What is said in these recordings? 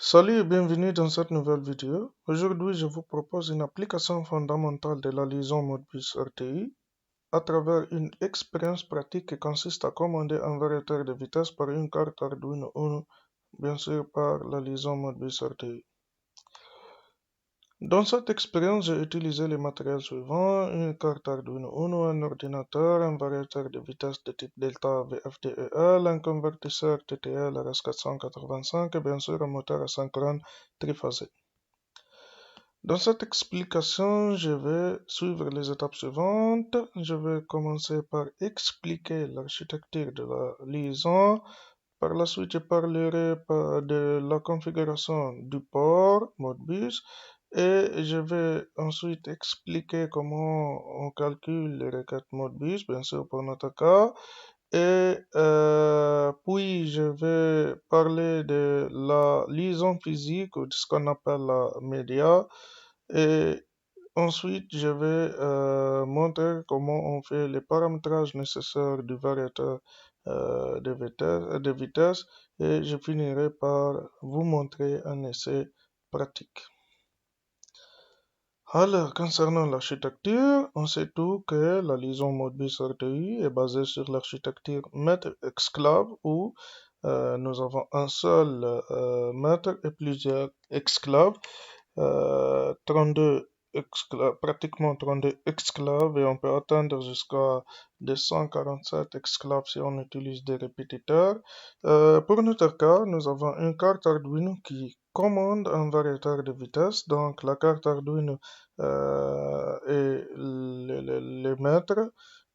Salut et bienvenue dans cette nouvelle vidéo. Aujourd'hui, je vous propose une application fondamentale de la liaison Modbus RTI à travers une expérience pratique qui consiste à commander un variateur de vitesse par une carte Arduino Uno, bien sûr par la liaison Modbus RTI. Dans cette expérience, j'ai utilisé les matériels suivants: une carte Arduino Uno, un ordinateur, un variateur de vitesse de type Delta VFDEL, un convertisseur TTL RS485 et bien sûr un moteur asynchrone triphasé. Dans cette explication, je vais suivre les étapes suivantes. Je vais commencer par expliquer l'architecture de la liaison. Par la suite, je parlerai de la configuration du port Modbus et je vais ensuite expliquer comment on calcule les requêtes Modbus, bien sûr pour notre cas. Et puis, je vais parler de la liaison physique ou de ce qu'on appelle la média. Et ensuite, je vais montrer comment on fait les paramétrages nécessaires du variateur de vitesse et je finirai par vous montrer un essai pratique. Alors, concernant l'architecture, on sait tout que la liaison Modbus RTI est basée sur l'architecture maître-esclave où nous avons un seul maître et plusieurs esclaves, 32 pratiquement 32 esclaves et on peut atteindre jusqu'à 247 esclaves si on utilise des répétiteurs. Pour notre cas, nous avons une carte Arduino qui commande un variateur de vitesse. Donc la carte Arduino est le maître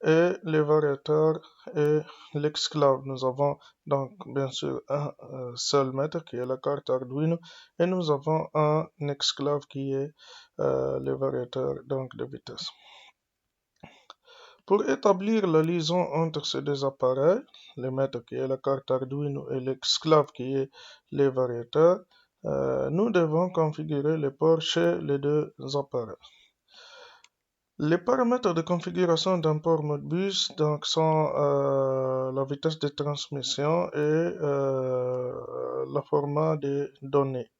et le variateur est l'esclave. Nous avons donc bien sûr un seul maître qui est la carte Arduino et nous avons un esclave qui est le variateur donc de vitesse. Pour établir la liaison entre ces deux appareils, le maître qui est la carte Arduino et l'esclave qui est le variateur, nous devons configurer les ports chez les deux appareils. Les paramètres de configuration d'un port Modbus donc, sont la vitesse de transmission et le format des données.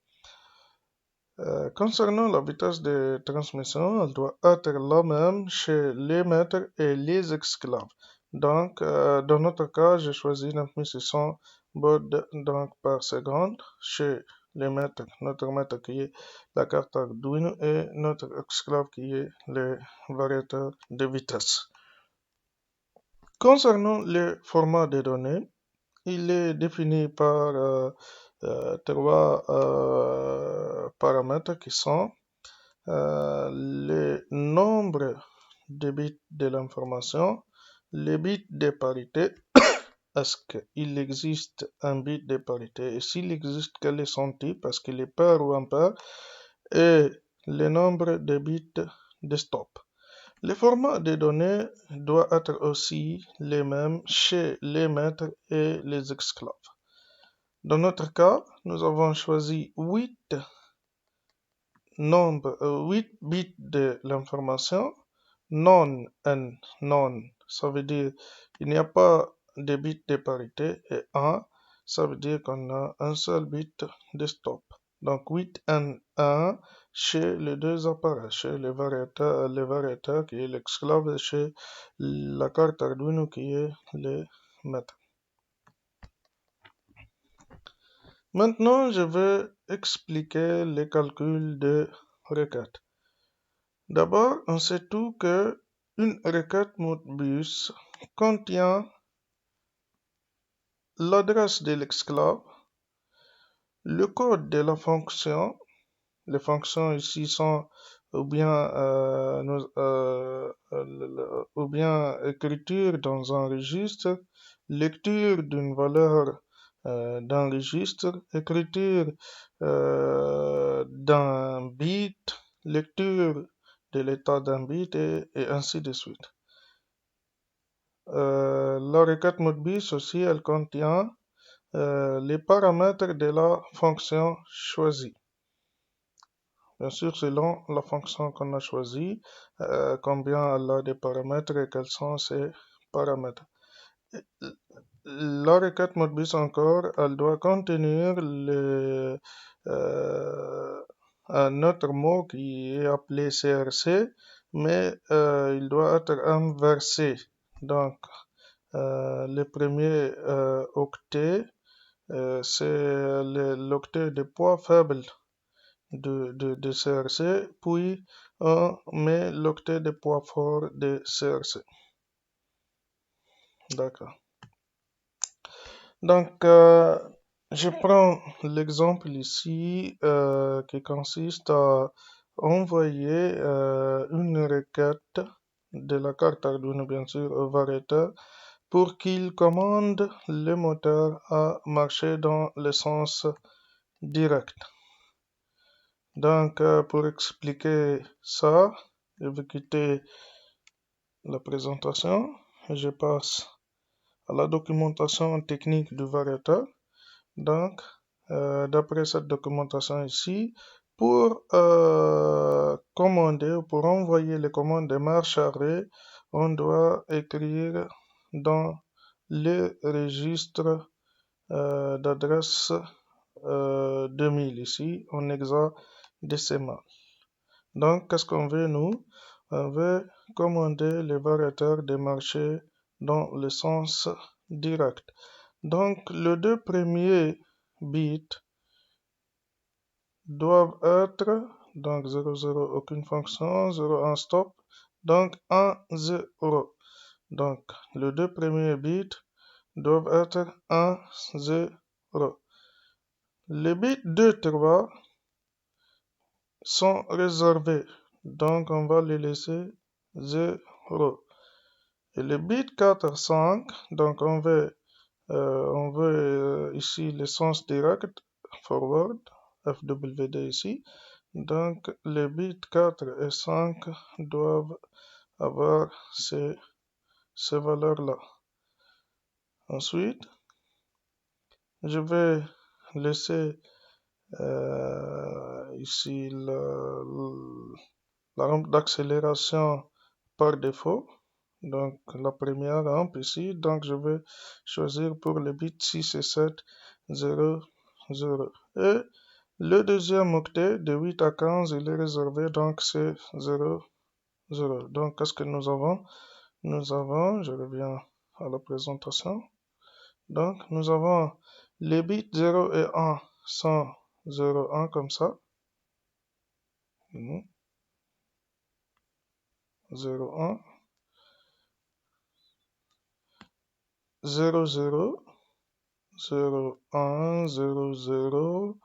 Concernant la vitesse de transmission, elle doit être la même chez les maîtres et les esclaves. Donc, dans notre cas, j'ai choisi 9600 baud par seconde chez les maîtres, notre maître qui est la carte Arduino et notre esclave qui est le variateur de vitesse. Concernant le format des données, il est défini par trois paramètres qui sont le nombre de bits de l'information, les bits de parité, est-ce qu'il existe un bit de parité et s'il existe, quel est son type, est-ce qu'il est pair ou impair, et le nombre de bits de stop. Le format des données doit être aussi les mêmes chez les maîtres et les esclaves. Dans notre cas, nous avons choisi 8 bits de l'information. Non, ça veut dire il n'y a pas de bits de parité et 1, ça veut dire qu'on a un seul bit de stop. Donc 8 N 1 chez les deux appareils, chez le variateur qui est l'esclave et chez la carte Arduino qui est le maître. Maintenant, je vais expliquer les calculs de requêtes. D'abord, on sait tout que une requête Modbus contient l'adresse de l'esclave, le code de la fonction. Les fonctions ici sont ou bien écriture dans un registre, lecture d'une valeur d'un registre, écriture d'un bit, lecture de l'état d'un bit et ainsi de suite. La requête Modbus aussi, elle contient les paramètres de la fonction choisie. Bien sûr, selon la fonction qu'on a choisie, combien elle a de paramètres et quels sont ces paramètres. La requête Modbus encore, elle doit contenir un autre mot qui est appelé CRC, mais il doit être inversé. Donc, le premier octet, c'est l'octet de poids faible de CRC, puis on met l'octet de poids fort de CRC. D'accord. Donc, je prends l'exemple ici qui consiste à envoyer une requête de la carte Arduino, bien sûr, au variateur pour qu'il commande le moteur à marcher dans le sens direct. Donc, pour expliquer ça, je vais quitter la présentation et je passe à la documentation technique du variateur. Donc, d'après cette documentation ici, pour commander ou pour envoyer les commandes de marche arrêt, on doit écrire dans le registre d'adresse 2000 ici en hexadécimal. Donc, qu'est-ce qu'on veut nous? On veut commander les variateurs de marcher dans le sens direct. Donc, les deux premiers bits doivent être, donc 0, 0, aucune fonction, 0, 1, stop, donc 1, 0. Donc, les deux premiers bits doivent être 1, 0. Les bits 2, 3 sont réservés, donc on va les laisser 0. Et les bits 4, 5, donc on veut ici le sens direct, forward, FWD ici. Donc les bits 4 et 5 doivent avoir ces valeurs-là. Ensuite, je vais laisser ici la rampe d'accélération par défaut. Donc la première rampe ici, donc je vais choisir pour les bits 6 et 7, 0, 0. Et le deuxième octet de 8 à 15, il est réservé, donc c'est 0, 0. Donc qu'est-ce que nous avons? Nous avons, je reviens à la présentation, donc nous avons les bits 0 et 1 sont 0, 1 comme ça. 0, 1. 0, 0, 0, 1, 0, 0,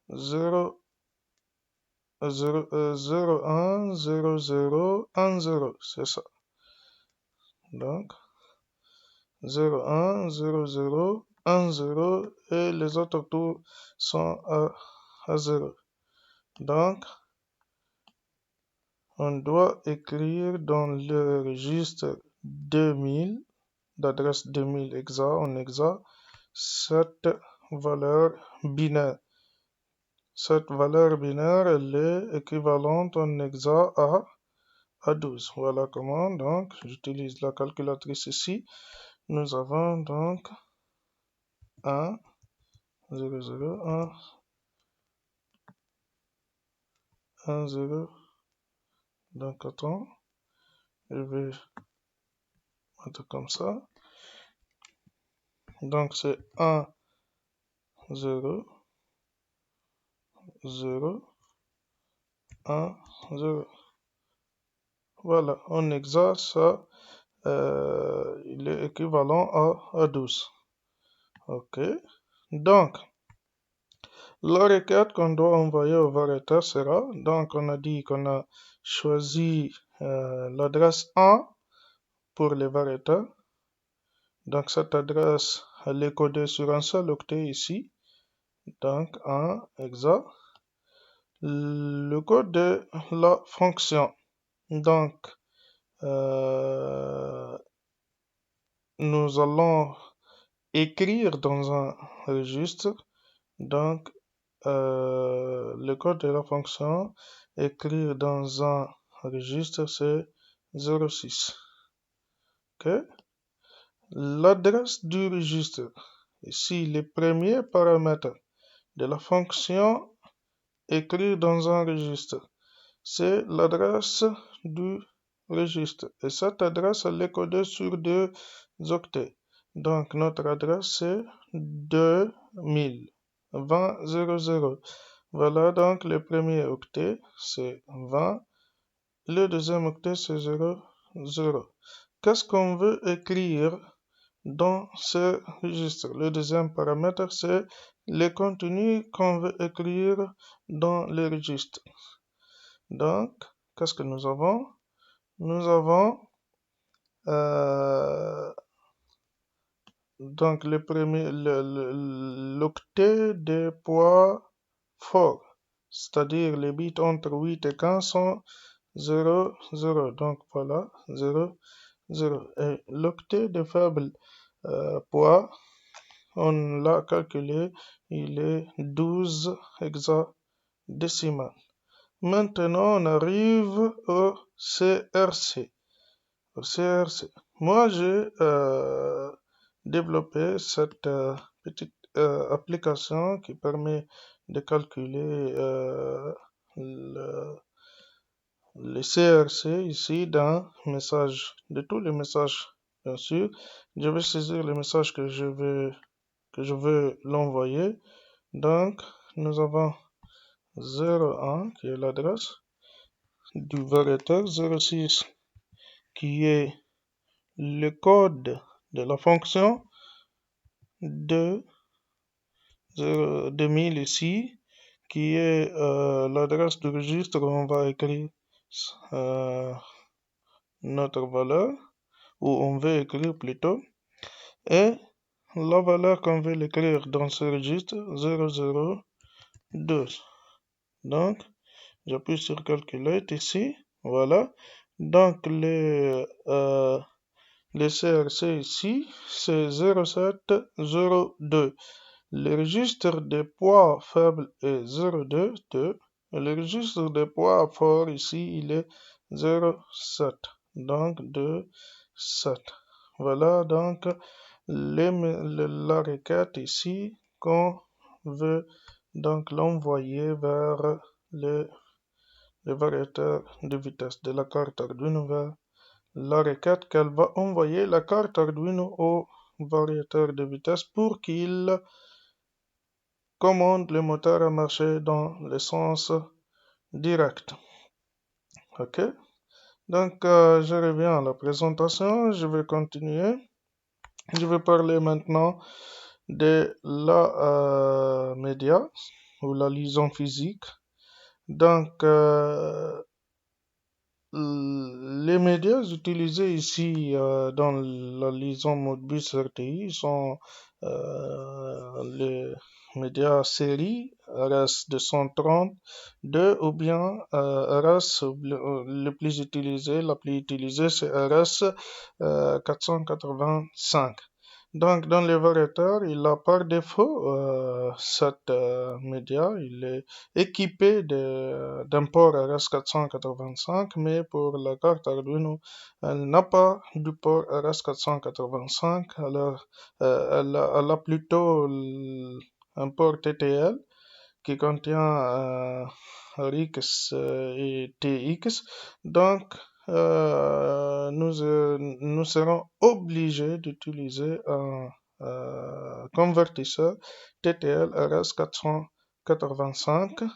0, 0, 0, 1, 0, 0, 1, 0, c'est ça. Donc, 0, 1, 0, 0, 1, 0, et les autres tours sont à 0. Donc, on doit écrire dans le registre 2000, d'adresse 2000 hexa en hexa, cette valeur binaire. Cette valeur binaire, elle est équivalente en hexa à 12. Voilà comment, donc, j'utilise la calculatrice ici. Nous avons donc 1, 0, 0, 1, 1, 0. Donc, attends, je vais mettre comme ça. Donc, c'est 1, 0, 0, 1, 0. Voilà, en hexa, ça, il est équivalent à 12. OK. Donc, la requête qu'on doit envoyer au variateur sera, donc on a dit qu'on a choisi l'adresse 1 pour le variateur. Donc cette adresse, elle est codée sur un seul octet ici. Donc 1 hexa. Le code de la fonction. Donc, nous allons écrire dans un registre. Donc, le code de la fonction, écrire dans un registre, c'est 06. OK? L'adresse du registre. Ici, le premier paramètre de la fonction écrite dans un registre. C'est l'adresse du registre. Et cette adresse, elle est codée sur 2 octets. Donc, notre adresse, c'est 2000, 2000. Voilà, donc le premier octet, c'est 20. Le deuxième octet, c'est 00. Qu'est-ce qu'on veut écrire dans ce registre? Le deuxième paramètre, c'est le contenu qu'on veut écrire dans le registre. Donc, qu'est-ce que nous avons? Nous avons donc l'octet des poids forts, c'est-à-dire les bits entre 8 et 15 sont 0, 0. Donc voilà, 0, 0. Et l'octet de faible poids, on l'a calculé, il est 12 hexadécimal. Maintenant, on arrive au CRC. Moi, j'ai développé cette petite application qui permet de calculer les CRC ici dans message. De tous les messages, bien sûr, je vais saisir le message que je veux l'envoyer. Donc, nous avons 01 qui est l'adresse du variateur, 06 qui est le code de la fonction, 2000 ici, qui est l'adresse du registre où on va écrire notre valeur, où on veut écrire plutôt, et la valeur qu'on veut écrire dans ce registre, 002. Donc, j'appuie sur Calculate ici, voilà. Donc, le CRC ici, c'est 0702. Le registre des poids faibles est 0,2. Et le registre des poids forts ici, il est 0,7. Donc 2, 7. Voilà donc la requête ici qu'on veut donc l'envoyer vers le variateur de vitesse de la carte Arduino vers la requête qu'elle va envoyer la carte Arduino au variateur de vitesse pour qu'il commande le moteur à marcher dans le sens direct. Ok, donc je reviens à la présentation, je vais continuer. Je vais parler maintenant de la média ou la liaison physique. Donc, les médias utilisés ici dans la liaison Modbus RTI sont les médias série RS232 ou bien RS, le plus utilisé, la plus utilisée c'est RS485. Donc, dans les variateurs, il a par défaut cet média, il est équipé d'un port RS485, mais pour la carte Arduino, elle n'a pas du port RS485, alors elle a plutôt un port TTL qui contient RX et TX. Donc, nous serons obligés d'utiliser un convertisseur TTL RS485.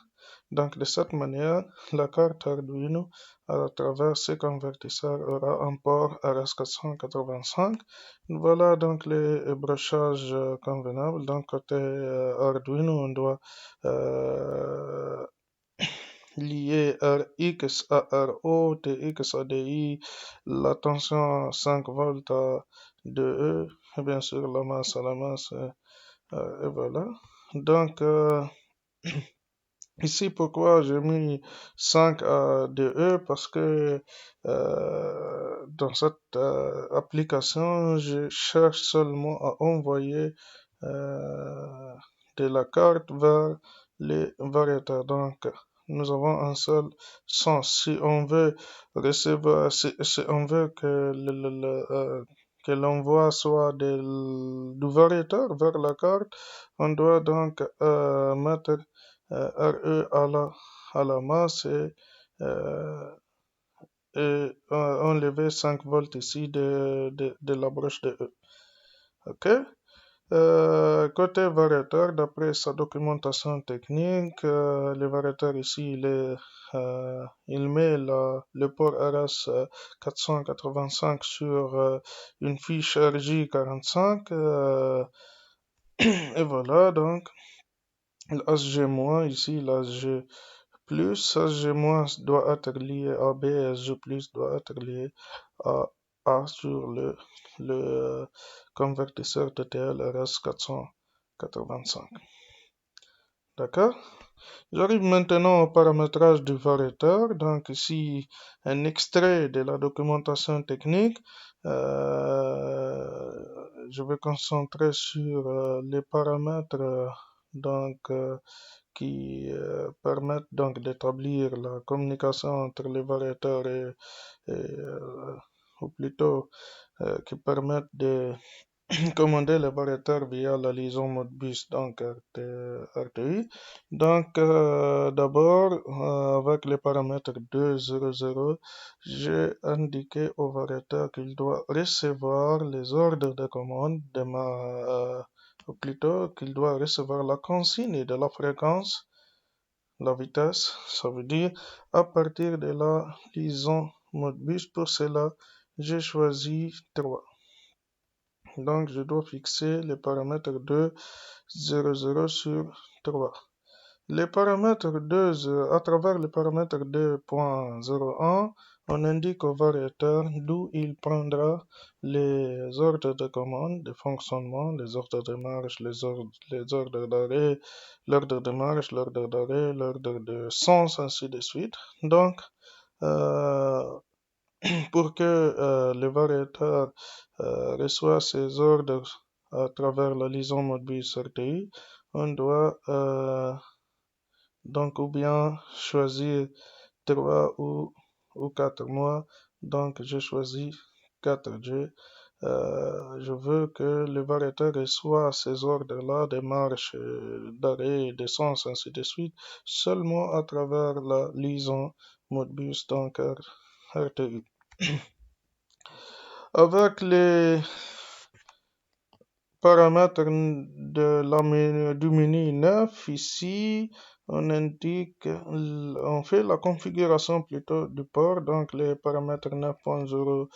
Donc, de cette manière, la carte Arduino, à travers ces convertisseurs, aura un port RS485. Voilà donc les brochages convenables. Donc, côté Arduino, on doit lier RX à RO, TX à DI, la tension 5 volts à 2E, et bien sûr la masse à la masse, et voilà. Donc, ici, pourquoi j'ai mis 5 à 2E? Parce que dans cette application, je cherche seulement à envoyer de la carte vers les variateurs. Donc, nous avons un seul sens. Si on veut recevoir, si on veut que que l'envoi soit du variateur vers la carte, on doit donc mettre RE à la masse et enlever 5 volts ici de la broche de E. OK? Côté variateur, d'après sa documentation technique, le variateur ici, il met le port RS 485 sur une fiche RJ45. Et voilà, donc, l'HG- ici, l'HG plus, HG- doit être lié à B, SG plus doit être lié à A sur le convertisseur TTL RS 485. D'accord? J'arrive maintenant au paramétrage du variateur. Donc ici, un extrait de la documentation technique. Je vais concentrer sur les paramètres qui permettent donc d'établir la communication entre les variateurs ou plutôt qui permettent de commander les variateurs via la liaison Modbus donc RTI. Donc d'abord avec les paramètres 2.0.0, j'ai indiqué au variateur qu'il doit recevoir les ordres de commande de ou plutôt qu'il doit recevoir la consigne de la fréquence, la vitesse, ça veut dire à partir de la liaison Modbus. Pour cela, j'ai choisi 3. Donc, je dois fixer les paramètres 2.0.0 sur 3. Les paramètres 2, à travers les paramètres 2.01, on indique au variateur d'où il prendra les ordres de commande, de fonctionnement, les ordres de marche, les ordres d'arrêt, l'ordre de marche, l'ordre d'arrêt, l'ordre de sens, ainsi de suite. Donc, pour que le variateur reçoive ces ordres à travers la liaison Modbus RTI, on doit donc ou bien choisir 3 ou 4 mois. Donc j'ai choisi 4G. Je veux que le variateur reçoive ces ordres-là de marche, d'arrêt, de sens, ainsi de suite, seulement à travers la liaison Modbus donc RTI. Avec les paramètres du menu 9, ici, on fait la configuration plutôt du port. Donc, les paramètres 9.0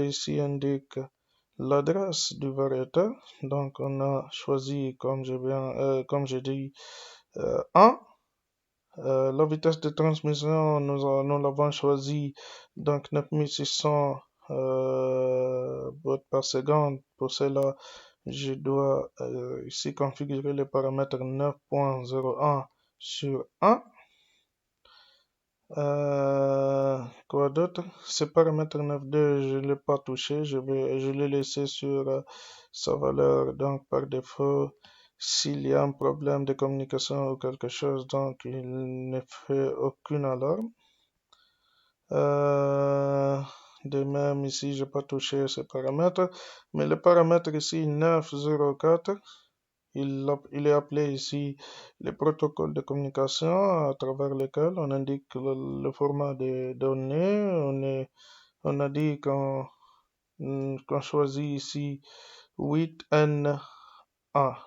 ici indiquent l'adresse du variateur. Donc, on a choisi, comme j'ai dit, 1. La vitesse de transmission, nous l'avons choisi, donc 9600 watts par seconde. Pour cela, je dois ici configurer les paramètres 9.01 sur 1. Quoi d'autre? Ce paramètre 9.2, je ne l'ai pas touché. Je l'ai laissé sur sa valeur. Donc, par défaut, s'il y a un problème de communication ou quelque chose, donc il ne fait aucune alarme. De même, ici, je n'ai pas touché ce paramètre. Mais le paramètre ici, 9.04, il est appelé ici le protocole de communication à travers lequel on indique le format des données. On a dit qu'on choisit ici 8N1.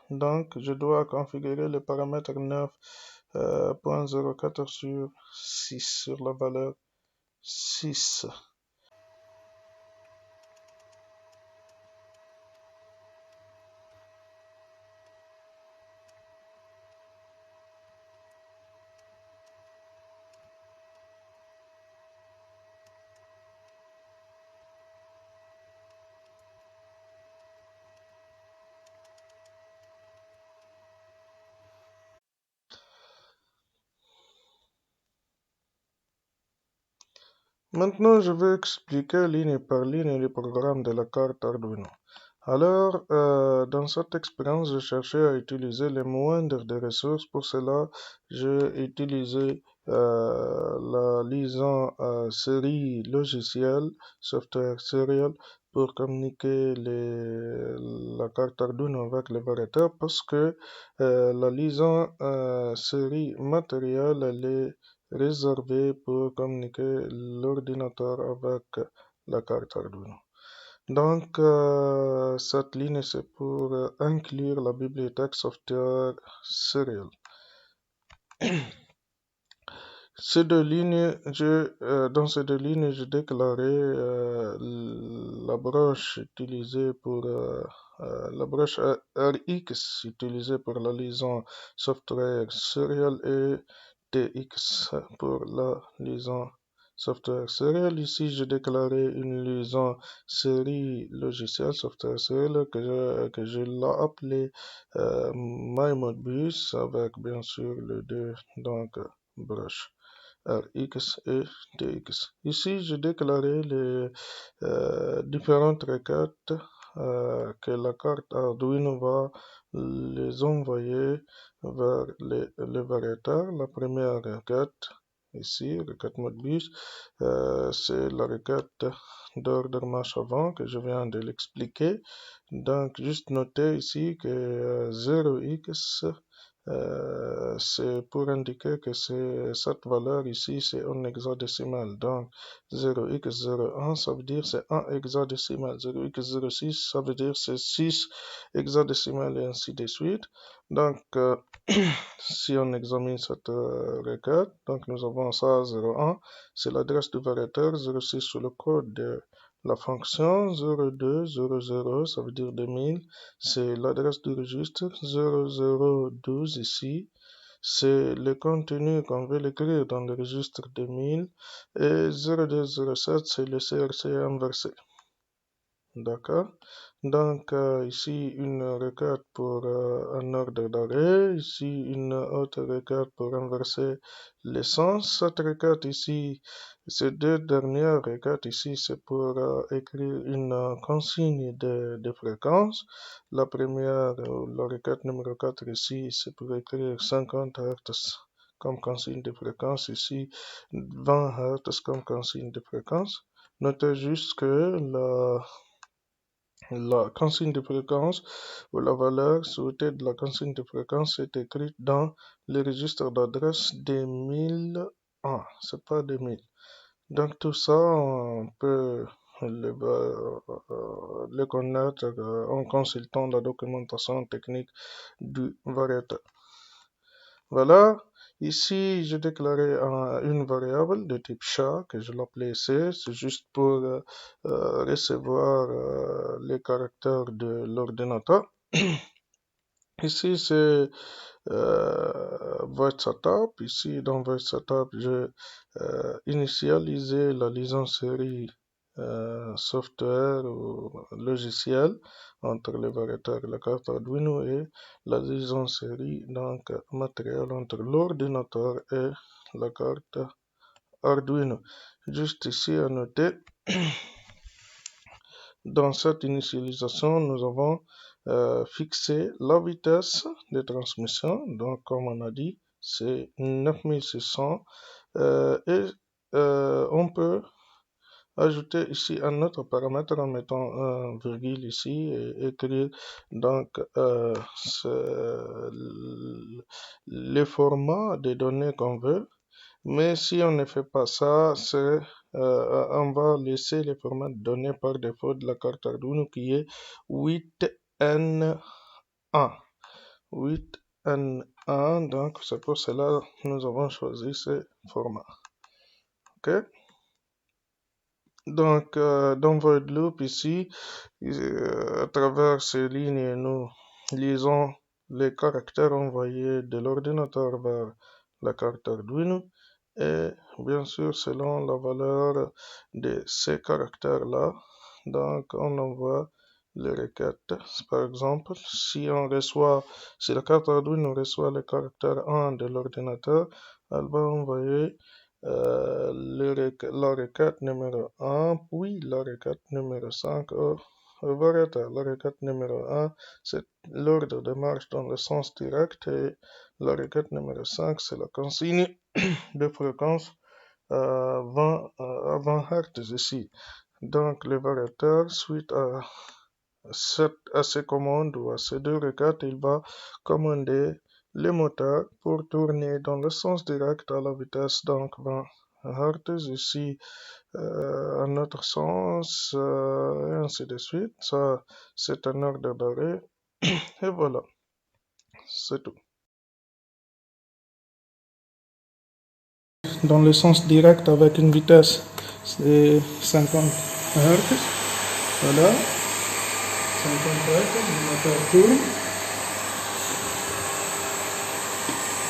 Donc, je dois configurer le paramètre 9.04 sur 6, sur la valeur 6. Maintenant, je vais expliquer ligne par ligne le programme de la carte Arduino. Alors, dans cette expérience, je cherchais à utiliser les moindres des ressources. Pour cela, j'ai utilisé la liaison série logicielle, software serial, pour communiquer la carte Arduino avec le variateur parce que la liaison série matérielle elle est réservée pour communiquer l'ordinateur avec la carte Arduino. Donc, cette ligne, c'est pour inclure la bibliothèque software serial. Dans ces deux lignes, j'ai déclaré la broche utilisée pour la broche RX utilisée pour la liaison software serial et TX pour la liaison software serial. Ici, j'ai déclaré une liaison série logicielle software serial que je l'ai appelée MyModBus avec bien sûr les deux donc broches. RX et TX. Ici, j'ai déclaré les différentes requêtes que la carte Arduino va les envoyer vers le variateur. La première requête, ici, requête Modbus, c'est la requête d'ordre marche avant que je viens de l'expliquer. Donc, juste noter ici que 0x c'est pour indiquer que cette valeur ici, c'est en hexadécimal. Donc, 0x01, ça veut dire c'est 1 hexadécimal. 0x06, ça veut dire c'est 6 hexadécimal et ainsi de suite. Donc, si on examine cette requête, donc nous avons ça 01, c'est l'adresse du variateur, 06 sur le code de la fonction, 02, 00, ça veut dire 2000, c'est l'adresse du registre, 0012 ici, c'est le contenu qu'on veut l'écrire dans le registre 2000, et 0207, c'est le CRC inversé. D'accord. Donc, ici, une requête pour un ordre d'arrêt. Ici, une autre requête pour inverser l'essence. Cette requête ici, ces deux dernières requêtes ici, c'est pour écrire une consigne de fréquence. La première, la requête numéro 4 ici, c'est pour écrire 50 Hz comme consigne de fréquence. Ici, 20 Hz comme consigne de fréquence. Notez juste que la consigne de fréquence ou la valeur souhaitée de la consigne de fréquence est écrite dans le registre d'adresse des 1001, c'est pas 2000. Donc tout ça, on peut le connaître en consultant la documentation technique du variateur. Voilà, ici j'ai déclaré une variable de type chat que je l'appelais C, c'est juste pour recevoir les caractères de l'ordinateur. Ici c'est void setup. Ici dans void setup, j'ai initialisé la liaison série software ou logiciel entre le variateur et la carte Arduino et la liaison série donc matériel entre l'ordinateur et la carte Arduino. Juste ici à noter, dans cette initialisation, nous avons fixé la vitesse de transmission. Donc, comme on a dit, c'est 9600 et on peut ajouter ici un autre paramètre en mettant un virgule ici et écrire donc les formats des données qu'on veut. Mais si on ne fait pas ça, on va laisser les formats de données par défaut de la carte Arduino qui est 8N1. 8N1, donc c'est pour cela que nous avons choisi ce format. Ok? Donc, dans void loop ici, à travers ces lignes, nous lisons les caractères envoyés de l'ordinateur vers la carte Arduino et bien sûr selon la valeur de ces caractères-là, donc on envoie les requêtes. Par exemple, si la carte Arduino reçoit le caractère 1 de l'ordinateur, elle va envoyer la requête numéro 1, puis la requête numéro 5 au variateur. La requête numéro 1, c'est l'ordre de marche dans le sens direct et la requête numéro 5, c'est la consigne de fréquence à 20 Hz ici. Donc le variateur, suite à ces commandes ou à ces deux requêtes, il va commander le moteur pour tourner dans le sens direct à la vitesse donc 20 Hz, ici un autre sens, et ainsi de suite. Ça, c'est un ordre d'arrêt. Et voilà, c'est tout. Dans le sens direct avec une vitesse de 50 Hz. Voilà, 50 Hz, le moteur tourne.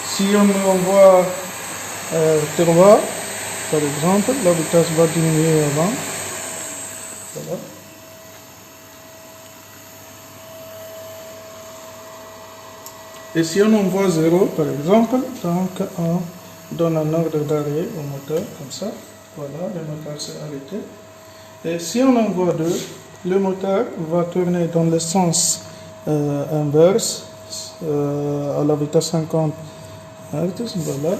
Si on envoie terroir, par exemple, la vitesse va diminuer avant. Voilà. Et si on envoie 0, par exemple, donc on donne un ordre d'arrêt au moteur, comme ça. Voilà, le moteur s'est arrêté. Et si on envoie 2, le moteur va tourner dans le sens inverse, à la vitesse 50 Hz. Voilà.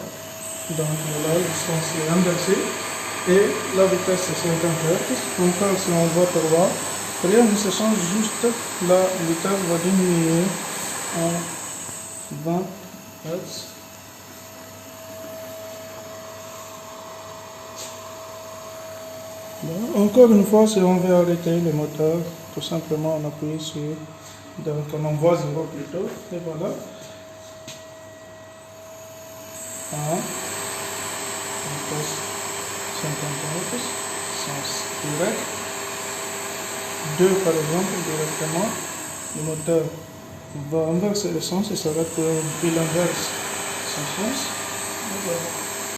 Donc voilà, le sens est inversé. Et la vitesse est 50 Hz. Encore si on voit par là, rien ne se change, juste la vitesse va diminuer en 20 Hz. Bon, encore une fois, si on veut arrêter le moteur, tout simplement on appuie sur, donc on envoie 0 plutôt, et voilà. 1, on passe 50 Hz, sens direct. 2 par exemple, directement, le moteur va inverser le sens et ça va pile inverse son sens. Et voilà.